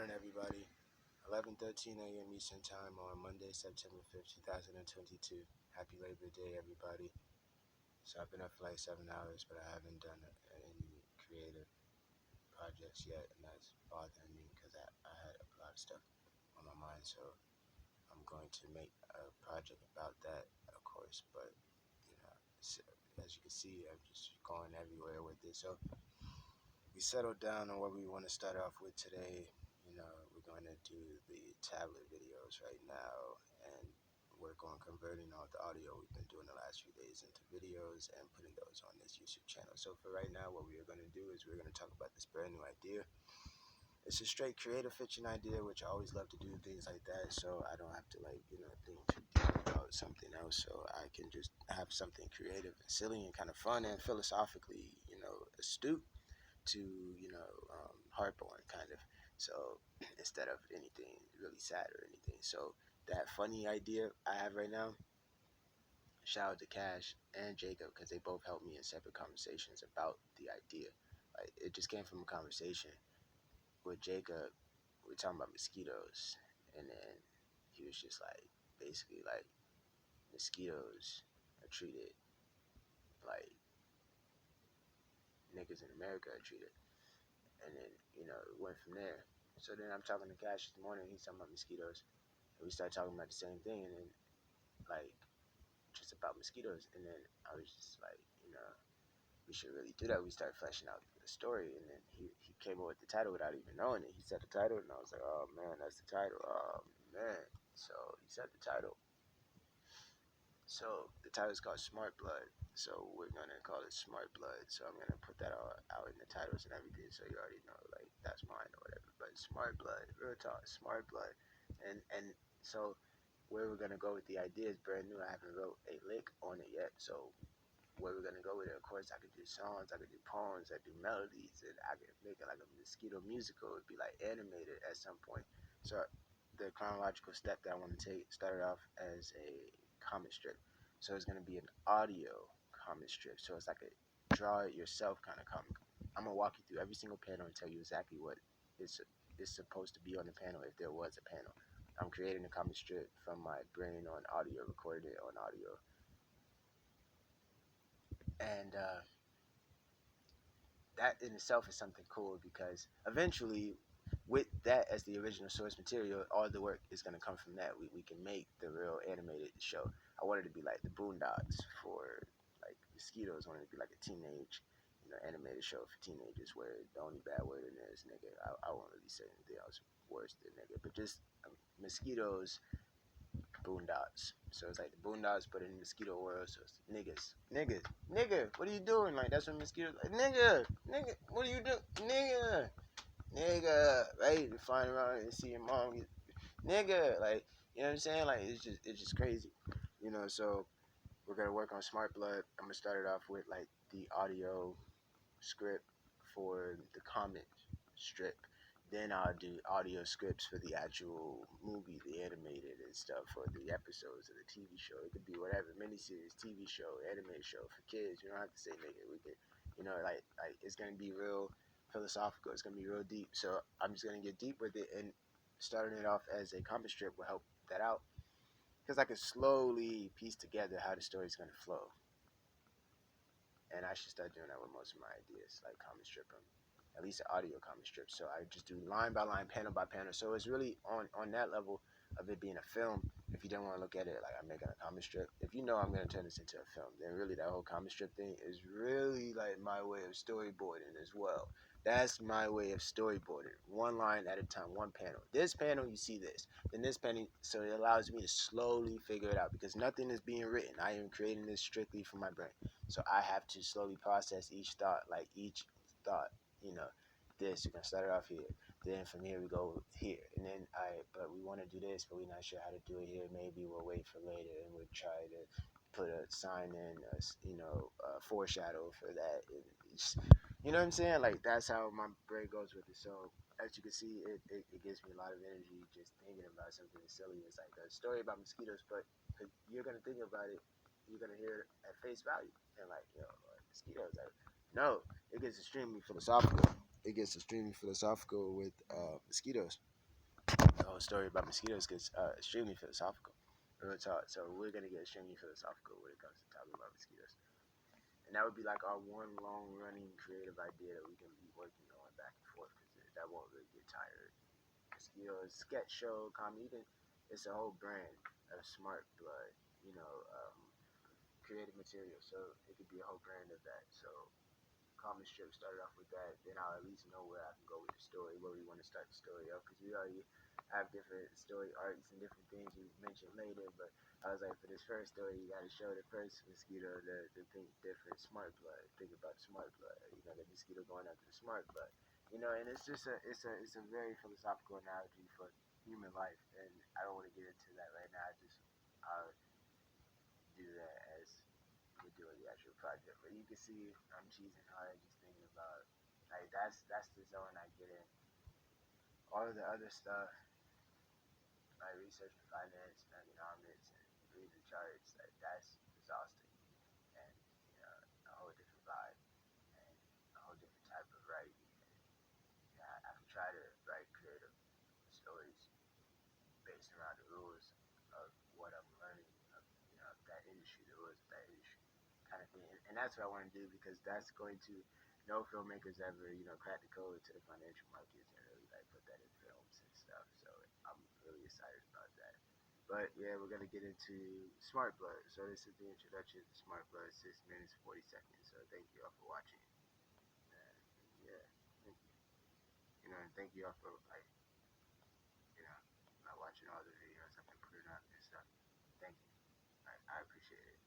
morning, everybody. 11:13 a.m. Eastern Time on Monday, September 5th, 2022. Happy Labor Day, everybody. So I've been up for like 7 hours, but I haven't done any creative projects yet, and that's bothering me because I had a lot of stuff on my mind. So I'm going to make a project about that, of course. But you know, as you can see, I'm just going everywhere with it. So we settled down on what we want to start off with today. We're going to do the tablet videos right now and work on converting all the audio we've been doing the last few days into videos and putting those on this YouTube channel. So for right now, what we are going to do is we're going to talk about this brand new idea. It's a straight creative fiction idea, which I always love to do things like that, so I don't have to think too deep about something else. So I can just have something creative and silly and kind of fun and philosophically, astute to heartborn kind of. So instead of anything really sad or anything. So that funny idea I have right now, shout out to Cash and Jacob because they both helped me in separate conversations about the idea. Like it just came from a conversation with Jacob. We were talking about mosquitoes, and then he was just like, basically like, mosquitoes are treated like niggas in America are treated. And then, it went from there. So then I'm talking to Cash this morning, he's talking about mosquitoes. And we started talking about the same thing, and then, just about mosquitoes. And then I was just like, we should really do that. We started fleshing out the story, and then he came up with the title without even knowing it. He said the title, and I was like, oh man, that's the title. Oh man. So he said the title. So the title is called Smart Blood. So we're gonna call it Smart Blood. So I'm gonna put that all out in the titles and everything, so you already know, like that's mine or whatever. But Smart Blood, real talk, Smart Blood, and so where we're gonna go with the idea is brand new. I haven't wrote a lick on it yet. So where we're gonna go with it, of course, I could do songs, I could do poems, I could do melodies, and I could make it like a mosquito musical. It'd be like animated at some point. So the chronological step that I want to take started off as a comic strip. So it's gonna be an audio comic strip. So it's like a draw it yourself kind of comic. I'm gonna walk you through every single panel and tell you exactly what is supposed to be on the panel if there was a panel. I'm creating a comic strip from my brain on audio, recorded it on audio, and that in itself is something cool because eventually, with that as the original source material, all the work is going to come from that. We can make the real animated show. I wanted to be like the Boondocks for like mosquitoes. I wanted to be like a teenage, animated show for teenagers where the only bad word in there is nigga. I won't really say anything else worse than nigga, but just mosquitoes, Boondocks. So it's like the Boondocks, but in the mosquito world. So it's niggas, niggas, nigga. What are you doing? Like that's what mosquitoes. Like, nigga, nigga. What are you doing, nigga, nigga? Right? You flying around and see your mom, nigga. Like you know what I'm saying? Like it's just crazy. So we're gonna work on Smart Blood. I'm gonna start it off with like the audio script for the comic strip. Then I'll do audio scripts for the actual movie, the animated and stuff, for the episodes of the TV show. It could be whatever, miniseries, TV show, animated show for kids. You don't have to say nigga. We could, like it's gonna be real philosophical. It's gonna be real deep. So I'm just gonna get deep with it, and starting it off as a comic strip will help that out because I can slowly piece together how the story's gonna flow. And I should start doing that with most of my ideas, like comic strip them, at least an audio comic strip. So I just do line by line, panel by panel. So it's really on that level of it being a film. If you don't want to look at it like I'm making a comic strip, if you know I'm gonna turn this into a film, then really that whole comic strip thing is really like my way of storyboarding as well. That's my way of storyboarding, one line at a time, one panel. This panel, you see this, then this panel, so it allows me to slowly figure it out because nothing is being written. I am creating this strictly from my brain. So I have to slowly process each thought, like each thought, this, we're gonna start it off here. Then from here we go here. And then but we wanna do this, but we're not sure how to do it here. Maybe we'll wait for later and we'll try to put a sign in, a foreshadow for that. You know what I'm saying? Like that's how my brain goes with it. So as you can see, it gives me a lot of energy just thinking about something as silly as like a story about mosquitoes, but you're gonna think about it, you're gonna hear it at face value and like mosquitoes. Like, no, it gets extremely philosophical. it gets extremely philosophical with mosquitoes. The whole story about mosquitoes gets extremely philosophical. Real talk. So we're gonna get extremely philosophical when it comes to talking about mosquitoes, and that would be like our one long running creative idea that we can be working on back and forth because that won't really get tired. Mosquitoes, sketch show, comedy, it's a whole brand of Smart Blood. You know, creative material. So it could be a whole brand of that. So comic strip started off with that. Then I'll at least know where I can go with the story, where we want to start the story up, because we already have different story arcs and different things we mentioned later. But I was like, for this first story, you got to show the first mosquito the think different, smart blood. Think about smart blood. You know, the mosquito going after the smart blood. You know, and it's just a very philosophical analogy for human life, and I don't want to get into that right now. I just I'll do that as we're doing the actual project. But you can see I'm cheesing hard just thinking about like that's the zone I get in. All of the other stuff, like research and finance and economics and reading charts, like that's exhausting and you know a whole different vibe and a whole different type of writing. And you know, I can try to write creative stories based around the rules of what I'm learning of you know that industry, the rules of that industry, kind of thing. And that's what I want to do because that's going to no filmmakers ever you know crack the code to the financial markets and really like put that in films and stuff. So I'm really excited about that. But yeah, we're gonna get into Smart Blood. So this is the introduction to Smart Blood, 6 minutes 40 seconds. So thank you all for watching. And yeah, thank you. You know, and thank you all for like you know, watching all the videos I've been putting up and stuff. Thank you. I appreciate it.